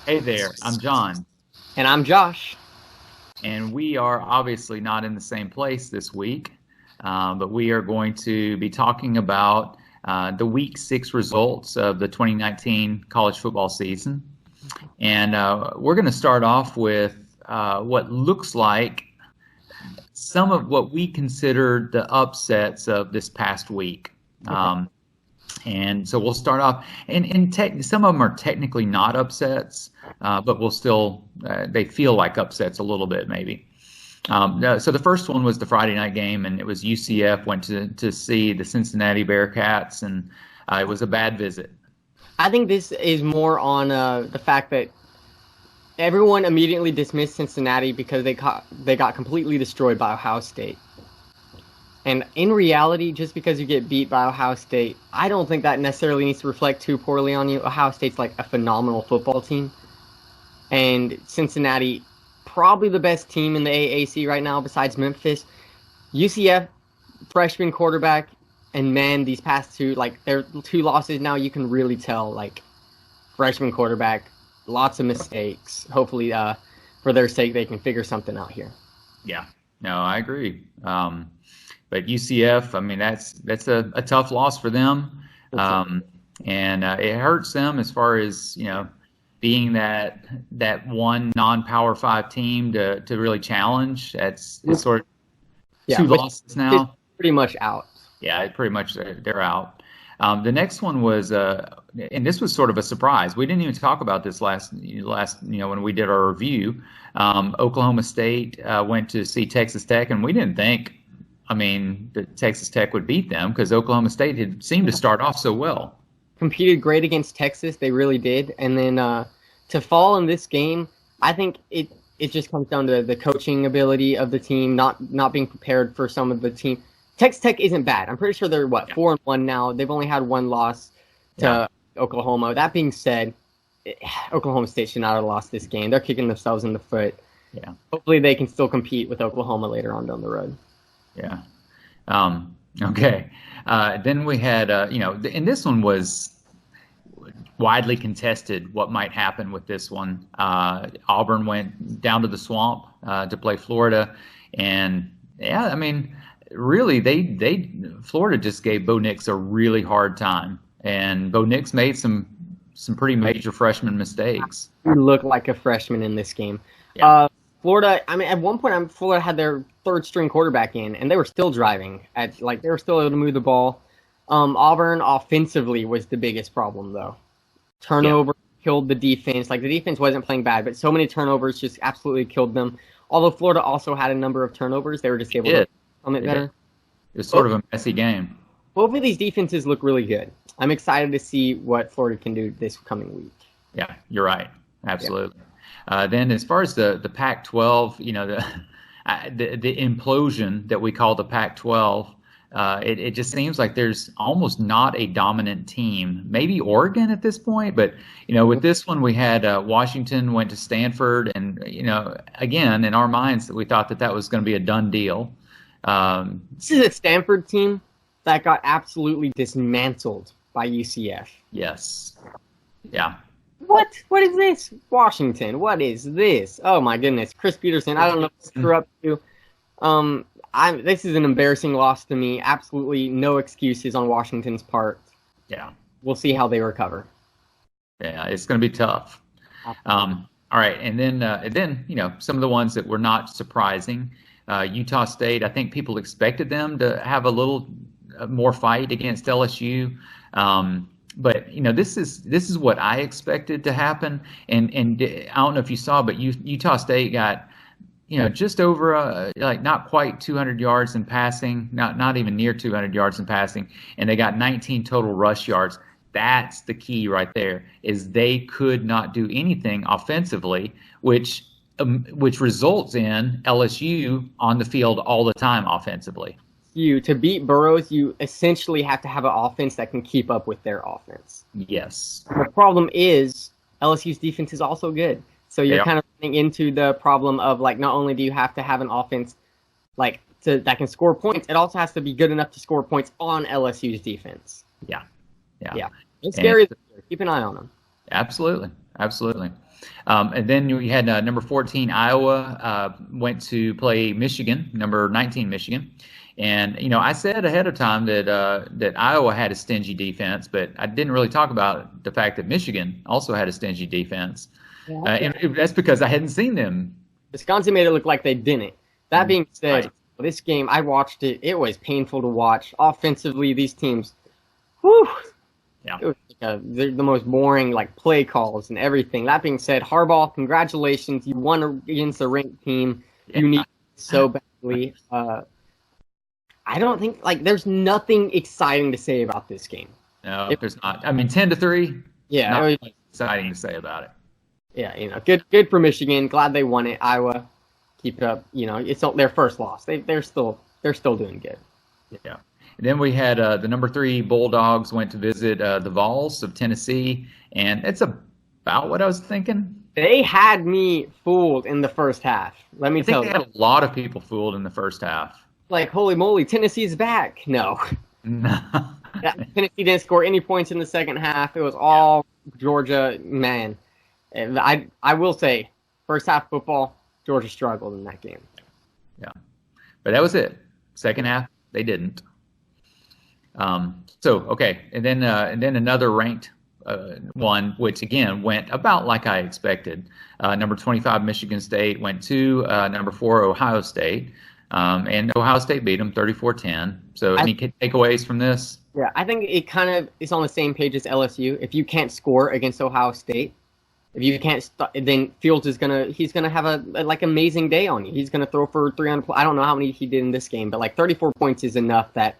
Hey there, I'm John, And I'm Josh. and we are obviously not in the same place this week, but we are going to be talking about the Week 6 results of the 2019 college football season. And we're going to start off with what looks like some of what we consider the upsets of this past week. Okay. And so we'll start off, and some of them are technically not upsets, but we'll still, they feel like upsets a little bit, maybe. So the first one was the Friday night game, and it was UCF went to see the Cincinnati Bearcats, and it was a bad visit. I think this is more on the fact that everyone immediately dismissed Cincinnati because they got completely destroyed by Ohio State. And in reality, just because you get beat by Ohio State, I don't think that necessarily needs to reflect too poorly on you. Ohio State's like a phenomenal football team. And Cincinnati, probably the best team in the AAC right now besides Memphis. UCF, freshman quarterback, and man, these past two, like their two losses now, you can really tell, like, freshman quarterback, lots of mistakes. Hopefully, for their sake, they can figure something out here. Yeah, no, I agree. But UCF, I mean, that's a tough loss for them, and it hurts them as far as being that one non-Power 5 team to really challenge. It's sort of two losses now. Pretty much out. Yeah, pretty much they're out. The next one was, and this was sort of a surprise. We didn't even talk about this last when we did our review. Oklahoma State went to see Texas Tech, and we didn't think, that Texas Tech would beat them because Oklahoma State had seemed to start off so well. Competed great against Texas, they really did. And then to fall in this game, I think it just comes down to the coaching ability of the team, not being prepared for some of the team. Texas Tech isn't bad. I'm pretty sure they're 4-1 now. They've only had one loss to Oklahoma. That being said, Oklahoma State should not have lost this game. They're kicking themselves in the foot. Yeah. Hopefully they can still compete with Oklahoma later on down the road. Yeah. Okay. Then we had, and this one was widely contested what might happen with this one. Auburn went down to the swamp to play Florida. And, really, Florida just gave Bo Nix a really hard time. And Bo Nix made some pretty major freshman mistakes. He looked like a freshman in this game. Yeah. Florida, at one point, Florida had their third-string quarterback in, and they were still driving. They were still able to move the ball. Auburn offensively was the biggest problem, though. Turnover killed the defense. Like, the defense wasn't playing bad, but so many turnovers just absolutely killed them. Although Florida also had a number of turnovers, they were just able to come it better. It was sort of a messy game. Both of these defenses look really good. I'm excited to see what Florida can do this coming week. Yeah, you're right. Absolutely. Yeah. Then as far as the Pac-12, the implosion that we call the Pac-12, it just seems like there's almost not a dominant team. Maybe Oregon at this point, but with this one we had Washington went to Stanford, and again in our minds we thought that was going to be a done deal. This is a Stanford team that got absolutely dismantled by UCF. Yes. Yeah. What is this? Washington, what is this? Oh my goodness. Chris Peterson, I don't know what you're up to. This is an embarrassing loss to me. Absolutely no excuses on Washington's part. Yeah. We'll see how they recover. Yeah, it's going to be tough. All right, and then some of the ones that were not surprising. Utah State, I think people expected them to have a little more fight against LSU. But this is what I expected to happen, and I don't know if you saw, but Utah State got just over not quite 200 yards in passing, not even near 200 yards in passing, and they got 19 total rush yards. That's the key right there, is they could not do anything offensively, which results in LSU on the field all the time offensively. To beat Burroughs, you essentially have to have an offense that can keep up with their offense. Yes. The problem is LSU's defense is also good. So you're kind of running into the problem of, like, not only do you have to have an offense that can score points, it also has to be good enough to score points on LSU's defense. Yeah. It's scary. Keep an eye on them. Absolutely. absolutely. And then we had number 14 Iowa went to play Michigan, number 19 Michigan. And I said ahead of time that Iowa had a stingy defense, but I didn't really talk about the fact that Michigan also had a stingy defense. And that's because I hadn't seen them. Wisconsin made it look like they didn't. That being said, this game, I watched it. It was painful to watch. Offensively, these teams, whew, it was the most boring play calls and everything. That being said, Harbaugh, congratulations. You won against a ranked team. You need so badly. I don't think there's nothing exciting to say about this game. No, there's not. I mean, 10-3. Yeah, not much exciting to say about it. Yeah, good for Michigan. Glad they won it. Iowa, keep it up. It's not their first loss. They're still doing good. Yeah. And then we had the number 3 Bulldogs went to visit the Vols of Tennessee, and it's about what I was thinking. They had me fooled in the first half. Let me tell you. They had a lot of people fooled in the first half. Holy moly, Tennessee's back. No. Tennessee didn't score any points in the second half. It was all Georgia, man. And I will say, first half football, Georgia struggled in that game. Yeah. But that was it. Second half, they didn't. Okay. And then another ranked one, which again went about like I expected. Number 25 Michigan State went to number 4 Ohio State. And Ohio State beat them 34-10. So any takeaways from this? Yeah, I think it kind of is on the same page as LSU. If you can't score against Ohio State, if you can't, then Fields he's gonna have a amazing day on you. He's gonna throw for 300. I don't know how many he did in this game, but 34 points is enough that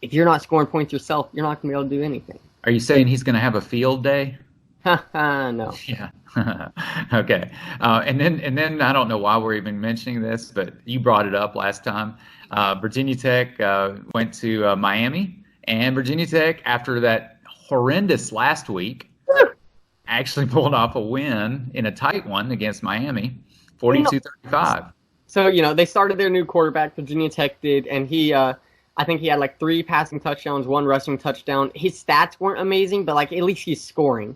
if you're not scoring points yourself, you're not gonna be able to do anything. Are you saying he's gonna have a field day? No. Yeah. Okay. And then I don't know why we're even mentioning this, but you brought it up last time. Virginia Tech went to Miami, and Virginia Tech, after that horrendous last week, actually pulled off a win in a tight one against Miami, 42-35. So, they started their new quarterback, Virginia Tech did, and he, I think he had 3 passing touchdowns, 1 rushing touchdown. His stats weren't amazing, but at least he's scoring.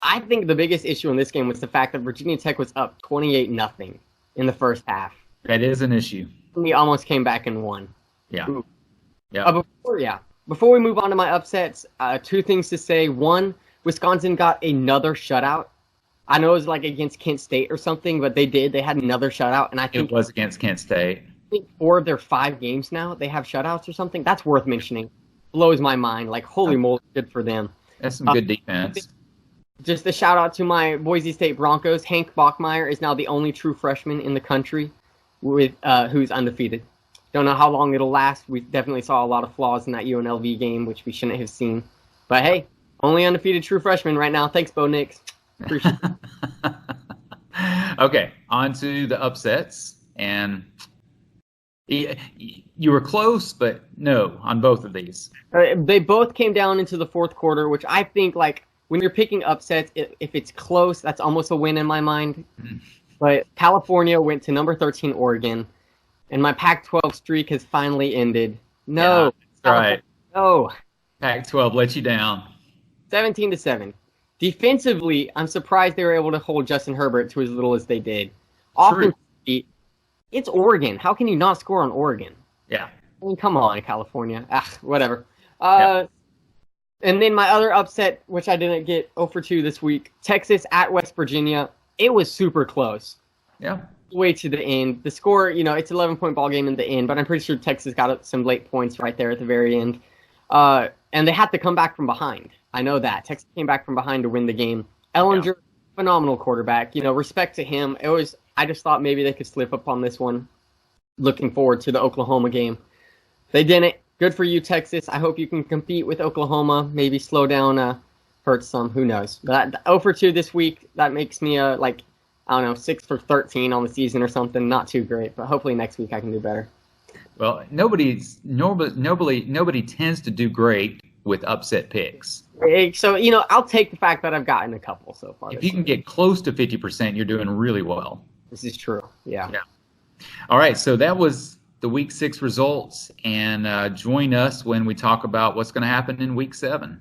I think the biggest issue in this game was the fact that Virginia Tech was up 28-0 in the first half. That is an issue. And he almost came back and won. Yeah. Yeah. Before we move on to my upsets, 2 things to say. 1, Wisconsin got another shutout. I know it was against Kent State or something, but they did. They had another shutout, and I think it was against Kent State. I think 4 of their 5 games now they have shutouts or something. That's worth mentioning. Blows my mind. Holy moly, good for them. That's some good defense. Just a shout out to my Boise State Broncos. Hank Bachmeier is now the only true freshman in the country with who's undefeated. Don't know how long it'll last. We definitely saw a lot of flaws in that UNLV game, which we shouldn't have seen. But hey, only undefeated true freshman right now. Thanks, Bo Nix. Appreciate it. Okay, on to the upsets. And you were close, but no on both of these. They both came down into the fourth quarter, which I think when you're picking upsets, if it's close, that's almost a win in my mind. Mm-hmm. But California went to number 13 Oregon, and my Pac-12 streak has finally ended. No. Yeah, that's right. No. Pac-12 let you down. 17-7. Defensively, I'm surprised they were able to hold Justin Herbert to as little as they did. Offensively, it's Oregon. How can you not score on Oregon? Yeah. I mean, come on, California. Whatever. And then my other upset, which I didn't get 0-2 this week, Texas at West Virginia. It was super close. Yeah. Way to the end. The score, it's an 11-point ball game in the end, but I'm pretty sure Texas got some late points right there at the very end. And they had to come back from behind. I know that. Texas came back from behind to win the game. Ellinger, phenomenal quarterback. Respect to him. I just thought maybe they could slip up on this one. Looking forward to the Oklahoma game. They didn't. Good for you, Texas. I hope you can compete with Oklahoma. Maybe slow down Hurts some. Who knows? But 0-2 this week. That makes me 6 for 13 on the season or something. Not too great, but hopefully next week I can do better. Well, nobody tends to do great with upset picks. So I'll take the fact that I've gotten a couple so far. If you can get close to 50%, you're doing really well. This is true. Yeah. All right. So that was the Week 6 results, and join us when we talk about what's going to happen in Week 7.